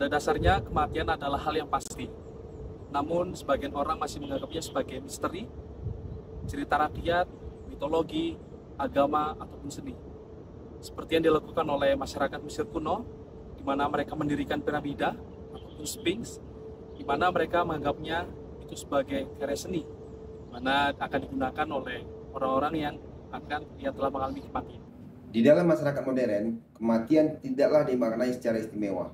Pada dasarnya kematian adalah hal yang pasti. Namun sebagian orang masih menganggapnya sebagai misteri, cerita rakyat, mitologi, agama, ataupun seni. Seperti yang dilakukan oleh masyarakat Mesir kuno, di mana mereka mendirikan piramida ataupun Sphinx, di mana mereka menganggapnya itu sebagai karya seni, di mana akan digunakan oleh orang-orang yang telah mengalami kematian. Di dalam masyarakat modern, kematian tidaklah dimaknai secara istimewa.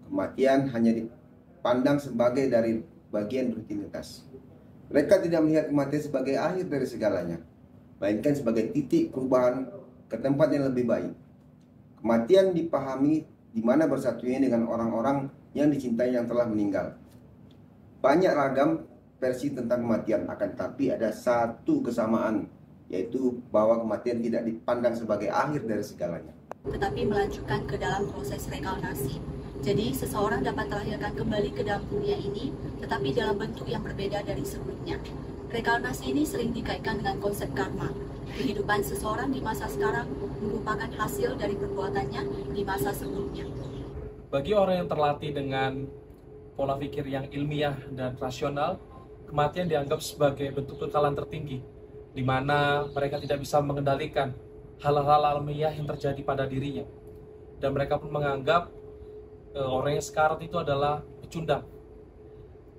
Kematian hanya dipandang sebagai dari bagian rutinitas. Mereka tidak melihat kematian sebagai akhir dari segalanya, melainkan sebagai titik perubahan ke tempat yang lebih baik. Kematian dipahami di mana bersatunya dengan orang-orang yang dicintai yang telah meninggal. Banyak ragam versi tentang kematian, akan tapi ada satu kesamaan, yaitu bahwa kematian tidak dipandang sebagai akhir dari segalanya, tetapi melanjutkan ke dalam proses reinkarnasi. Jadi seseorang dapat dilahirkan kembali ke dalam dunia ini, tetapi dalam bentuk yang berbeda dari sebelumnya. Reinkarnasi ini sering dikaitkan dengan konsep karma. Kehidupan seseorang di masa sekarang merupakan hasil dari perbuatannya di masa sebelumnya. Bagi orang yang terlatih dengan pola pikir yang ilmiah dan rasional, kematian dianggap sebagai bentuk kekalahan tertinggi, di mana mereka tidak bisa mengendalikan hal-hal alamiah yang terjadi pada dirinya. Dan mereka pun menganggap orang yang sekarat itu adalah pecundang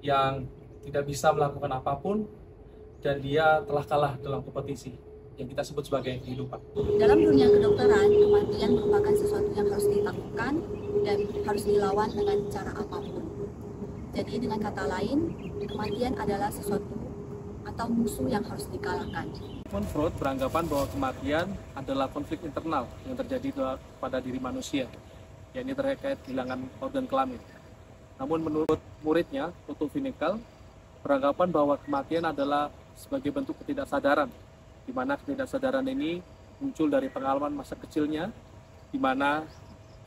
yang tidak bisa melakukan apapun, dan dia telah kalah dalam kompetisi yang kita sebut sebagai kehidupan. Dalam dunia kedokteran, kematian merupakan sesuatu yang harus ditaklukkan dan harus dilawan dengan cara apapun. Jadi dengan kata lain, kematian adalah sesuatu atau musuh yang harus dikalahkan. Freud beranggapan bahwa kematian adalah konflik internal yang terjadi pada diri manusia, yakni terkait kehilangan organ kelamin. Namun menurut muridnya, Otto Winkel, beranggapan bahwa kematian adalah sebagai bentuk ketidaksadaran, di mana ketidaksadaran ini muncul dari pengalaman masa kecilnya, di mana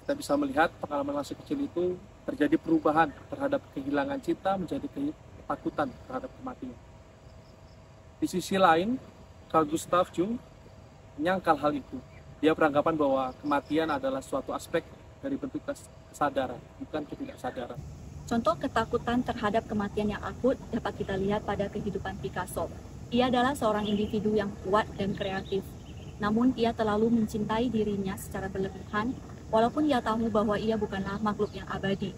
kita bisa melihat pengalaman masa kecil itu terjadi perubahan terhadap kehilangan cinta menjadi ketakutan terhadap kematian. Di sisi lain, Carl Gustav Jung menyangkal hal itu. Dia beranggapan bahwa kematian adalah suatu aspek dari bentuk kesadaran, bukan ketidaksadaran. Contoh ketakutan terhadap kematian yang akut dapat kita lihat pada kehidupan Picasso. Ia adalah seorang individu yang kuat dan kreatif, namun ia terlalu mencintai dirinya secara berlebihan, walaupun ia tahu bahwa ia bukanlah makhluk yang abadi.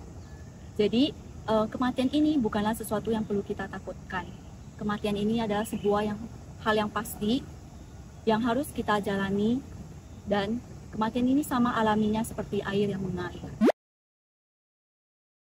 Jadi, kematian ini bukanlah sesuatu yang perlu kita takutkan. Kematian ini adalah hal yang pasti, yang harus kita jalani, dan kematian ini sama alaminya seperti air yang mengalir.